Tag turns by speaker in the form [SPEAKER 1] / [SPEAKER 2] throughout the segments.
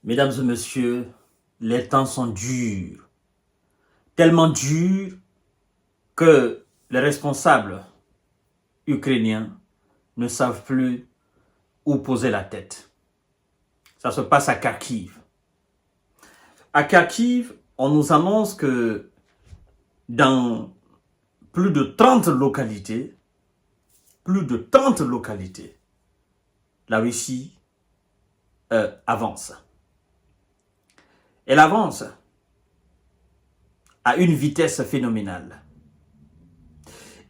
[SPEAKER 1] Mesdames et messieurs, les temps sont durs, tellement durs que les responsables ukrainiens ne savent plus où poser la tête. Ça se passe à Kharkiv. À Kharkiv, on nous annonce que dans plus de 30 localités, la Russie avance. Elle avance à une vitesse phénoménale.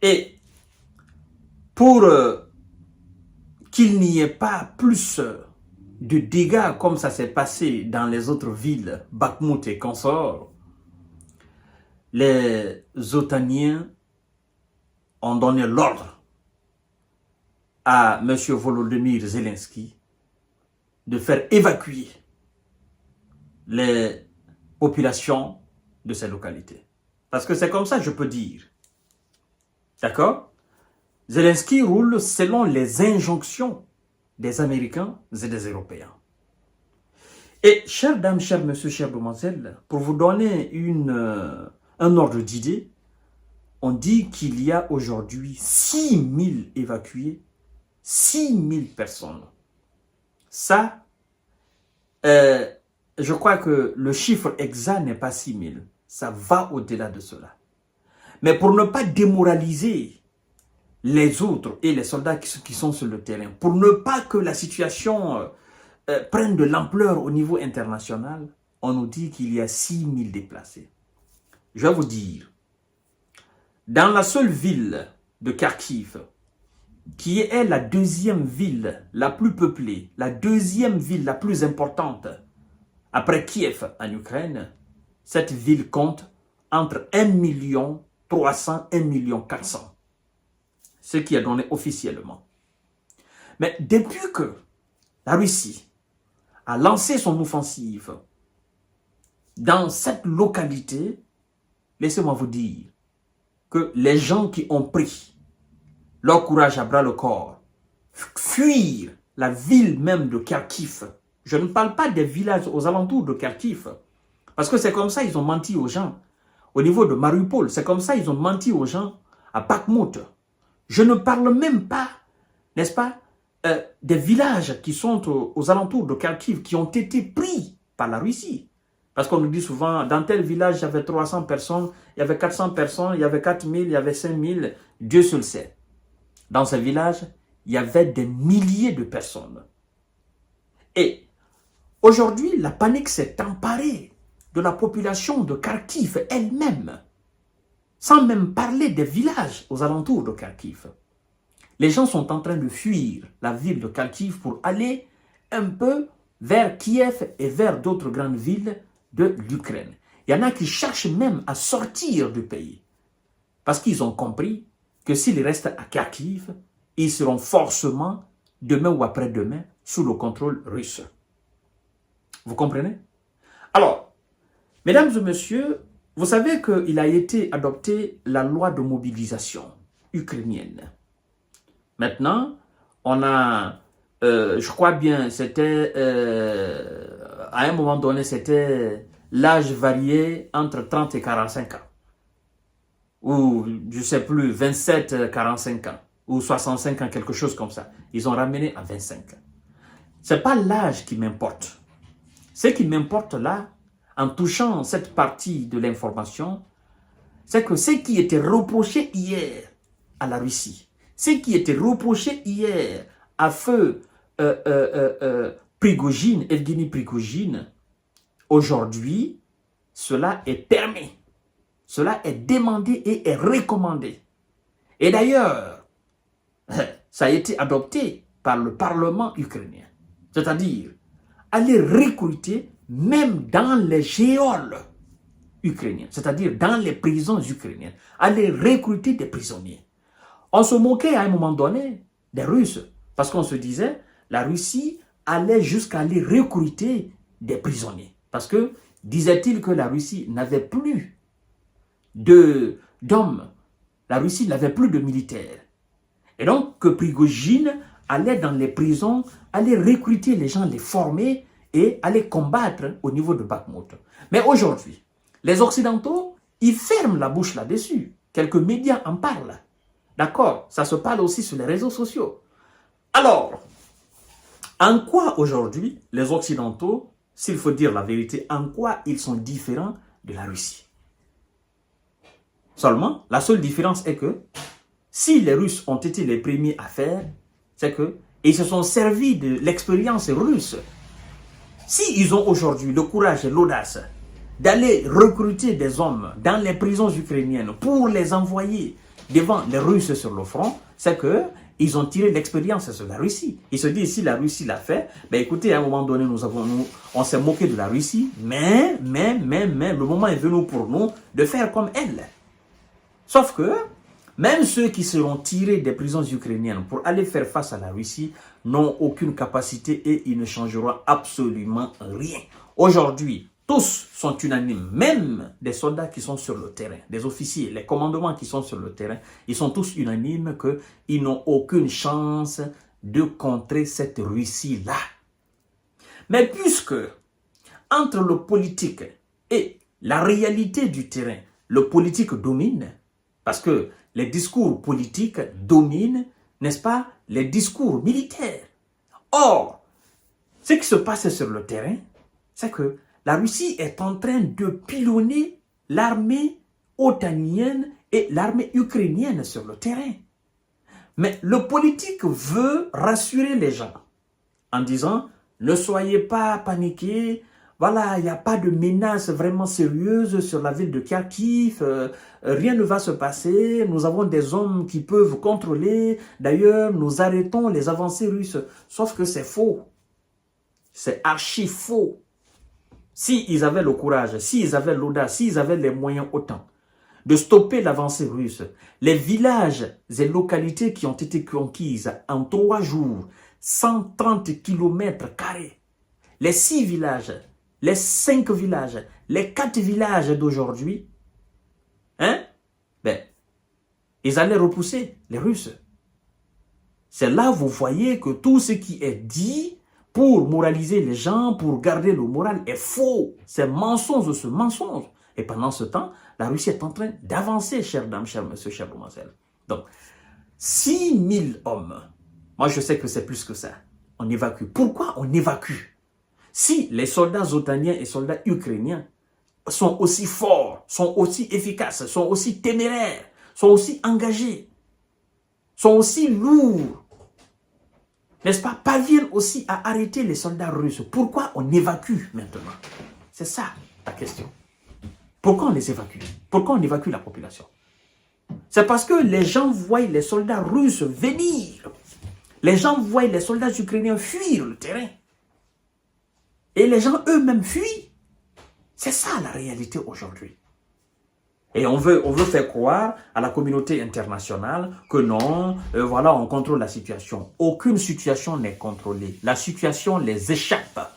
[SPEAKER 1] Et pour qu'il n'y ait pas plus de dégâts comme ça s'est passé dans les autres villes, Bakhmut et consorts, les Otaniens ont donné l'ordre à M. Volodymyr Zelensky de faire évacuer les populations de ces localités. Parce que c'est comme ça, je peux dire. D'accord? Zelensky roule selon les injonctions des Américains et des Européens. Et, chères dames, chers messieurs, chères demoiselles, pour vous donner un ordre d'idée, on dit qu'il y a aujourd'hui 6000 évacués, 6000 personnes. Ça, je crois que le chiffre exact n'est pas 6000. Ça va au-delà de cela. Mais pour ne pas démoraliser les autres et les soldats qui sont sur le terrain, pour ne pas que la situation prenne de l'ampleur au niveau international, on nous dit qu'il y a 6000 déplacés. Je vais vous dire, dans la seule ville de Kharkiv, qui est la deuxième ville la plus peuplée, la deuxième ville la plus importante après Kiev en Ukraine, cette ville compte entre 1 300 000 et 1 400 000. Ce qui est donné officiellement. Mais depuis que la Russie a lancé son offensive dans cette localité, laissez-moi vous dire que les gens qui ont pris leur courage à bras le corps, fuir la ville même de Kharkiv, je ne parle pas des villages aux alentours de Kharkiv, parce que c'est comme ça ils ont menti aux gens. Au niveau de Mariupol, c'est comme ça ils ont menti aux gens à Bakhmut. Je ne parle même pas, n'est-ce pas, des villages qui sont aux alentours de Kharkiv, qui ont été pris par la Russie. Parce qu'on nous dit souvent, dans tel village, il y avait 300 personnes, il y avait 400 personnes, il y avait 4000, il y avait 5000, Dieu seul sait. Dans ce village, il y avait des milliers de personnes. Et aujourd'hui, la panique s'est emparée de la population de Kharkiv elle-même, sans même parler des villages aux alentours de Kharkiv. Les gens sont en train de fuir la ville de Kharkiv pour aller un peu vers Kiev et vers d'autres grandes villes de l'Ukraine. Il y en a qui cherchent même à sortir du pays parce qu'ils ont compris que s'ils restent à Kharkiv, ils seront forcément, demain ou après-demain, sous le contrôle russe. Vous comprenez? Alors, mesdames et messieurs, vous savez qu'il a été adopté la loi de mobilisation ukrainienne. Maintenant, on a, je crois bien, c'était, à un moment donné, c'était l'âge varié entre 30 et 45 ans. Ou, je ne sais plus, 27, 45 ans. Ou 65 ans, quelque chose comme ça. Ils ont ramené à 25 ans. Ce n'est pas l'âge qui m'importe. Ce qui m'importe là, en touchant cette partie de l'information, c'est que ce qui était reproché hier à la Russie, ce qui était reproché hier à feu Prigojine, Evgeny Prigojine, aujourd'hui, cela est permis. Cela est demandé et est recommandé. Et d'ailleurs, ça a été adopté par le Parlement ukrainien. C'est-à-dire, aller recruter même dans les geôles ukrainiennes, c'est-à-dire dans les prisons ukrainiennes, aller recruter des prisonniers. On se moquait à un moment donné des Russes, parce qu'on se disait, la Russie allait jusqu'à aller recruter des prisonniers. Parce que, disait-il que la Russie n'avait plus d'hommes, la Russie n'avait plus de militaires. Et donc, que Prigojine allait dans les prisons, aller recruter les gens, les former et aller combattre au niveau de Bakhmut. Mais aujourd'hui, les Occidentaux, ils ferment la bouche là-dessus. Quelques médias en parlent. D'accord? Ça se parle aussi sur les réseaux sociaux. Alors, en quoi aujourd'hui, les Occidentaux, s'il faut dire la vérité, en quoi ils sont différents de la Russie? Seulement, la seule différence est que si les Russes ont été les premiers à faire, c'est qu'ils se sont servis de l'expérience russe. S'ils ont aujourd'hui le courage et l'audace d'aller recruter des hommes dans les prisons ukrainiennes pour les envoyer devant les Russes sur le front, c'est qu'ils ont tiré l'expérience sur la Russie. Ils se disent, si la Russie l'a fait, ben écoutez, à un moment donné, on s'est moqué de la Russie, mais, le moment est venu pour nous de faire comme elle. Sauf que, même ceux qui seront tirés des prisons ukrainiennes pour aller faire face à la Russie n'ont aucune capacité et ils ne changeront absolument rien. Aujourd'hui, tous sont unanimes, même des soldats qui sont sur le terrain, des officiers, les commandements qui sont sur le terrain, ils sont tous unanimes qu'ils n'ont aucune chance de contrer cette Russie-là. Mais puisque, entre le politique et la réalité du terrain, le politique domine, parce que les discours politiques dominent, n'est-ce pas, les discours militaires. Or, ce qui se passe sur le terrain, c'est que la Russie est en train de pilonner l'armée otanienne et l'armée ukrainienne sur le terrain. Mais le politique veut rassurer les gens en disant, ne soyez pas paniqués, voilà, il n'y a pas de menace vraiment sérieuse sur la ville de Kharkiv, rien ne va se passer, nous avons des hommes qui peuvent contrôler, d'ailleurs nous arrêtons les avancées russes. Sauf que c'est faux, c'est archi faux. S'ils avaient le courage, s'ils avaient l'audace, s'ils avaient les moyens autant de stopper l'avancée russe, les villages et localités qui ont été conquises en 3 jours, 130 km², les 6 villages, les 5 villages, les 4 villages d'aujourd'hui, ils allaient repousser les Russes. C'est là vous voyez que tout ce qui est dit pour moraliser les gens, pour garder le moral est faux. C'est mensonge ce mensonge. Et pendant ce temps, la Russie est en train d'avancer, chères dames, chers messieurs, chères demoiselles. Donc, 6000 hommes, moi je sais que c'est plus que ça, on évacue. Pourquoi on évacue? Si les soldats otaniens et soldats ukrainiens sont aussi forts, sont aussi efficaces, sont aussi téméraires, sont aussi engagés, sont aussi lourds, n'est-ce pas, parviennent aussi à arrêter les soldats russes, pourquoi on évacue maintenant? C'est ça la question. Pourquoi on les évacue? Pourquoi on évacue la population? C'est parce que les gens voient les soldats russes venir. Les gens voient les soldats ukrainiens fuir le terrain. Et les gens eux-mêmes fuient. C'est ça la réalité aujourd'hui. Et on veut faire croire à la communauté internationale que non, voilà, on contrôle la situation. Aucune situation n'est contrôlée. La situation les échappe.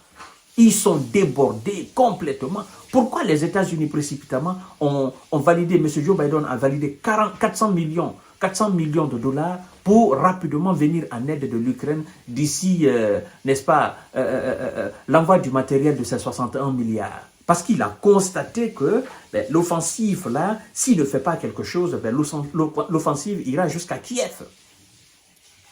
[SPEAKER 1] Ils sont débordés complètement. Pourquoi les États-Unis précipitamment ont validé, M. Joe Biden a validé 400 millions de dollars pour rapidement venir en aide de l'Ukraine d'ici, n'est-ce pas, l'envoi du matériel de ces 61 milliards. Parce qu'il a constaté que l'offensive là, s'il ne fait pas quelque chose, l'offensive ira jusqu'à Kiev.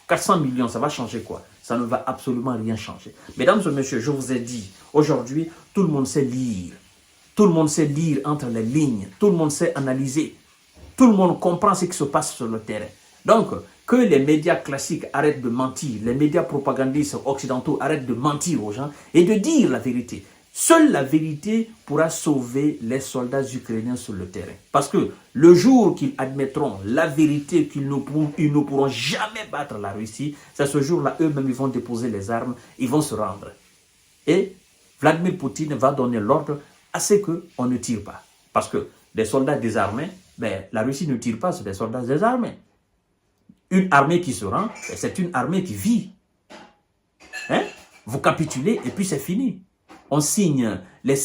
[SPEAKER 1] 400 millions, ça va changer quoi? Ça ne va absolument rien changer. Mesdames et messieurs, je vous ai dit, aujourd'hui, tout le monde sait lire. Tout le monde sait lire entre les lignes. Tout le monde sait analyser. Tout le monde comprend ce qui se passe sur le terrain. Donc, que les médias classiques arrêtent de mentir, les médias propagandistes occidentaux arrêtent de mentir aux gens et de dire la vérité. Seule la vérité pourra sauver les soldats ukrainiens sur le terrain. Parce que le jour qu'ils admettront la vérité qu'ils ne pourront jamais battre la Russie, c'est ce jour-là, eux-mêmes, ils vont déposer les armes, ils vont se rendre. Et Vladimir Poutine va donner l'ordre à ce qu'on ne tire pas. Parce que des soldats désarmés, la Russie ne tire pas sur des soldats désarmés. Une armée qui se rend, c'est une armée qui vit. Vous capitulez et puis c'est fini. On signe les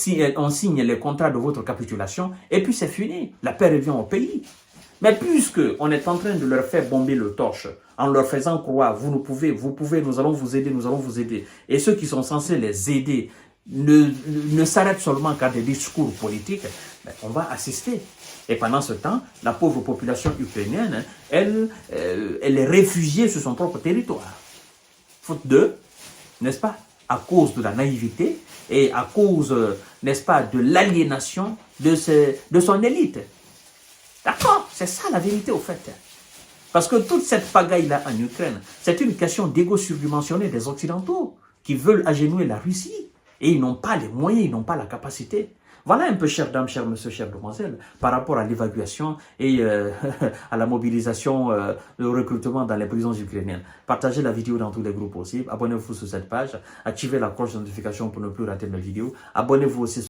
[SPEAKER 1] contrats de votre capitulation et puis c'est fini. La paix revient au pays. Mais puisque on est en train de leur faire bomber le torche, en leur faisant croire, vous pouvez, nous allons vous aider, Et ceux qui sont censés les aider ne s'arrête seulement qu'à des discours politiques, mais on va assister. Et pendant ce temps, la pauvre population ukrainienne, elle est réfugiée sur son propre territoire. Faute de, n'est-ce pas, à cause de la naïveté et à cause, n'est-ce pas, de l'aliénation de son élite. D'accord? C'est ça la vérité au fait. Parce que toute cette pagaille-là en Ukraine, c'est une question d'ego surdimensionné des Occidentaux qui veulent agenouiller la Russie. Et ils n'ont pas les moyens, ils n'ont pas la capacité. Voilà un peu, chères dames, chers messieurs, chères demoiselles, par rapport à l'évacuation et à la mobilisation, le recrutement dans les prisons ukrainiennes. Partagez la vidéo dans tous les groupes possibles. Abonnez-vous sur cette page. Activez la cloche de notification pour ne plus rater mes vidéos. Abonnez-vous aussi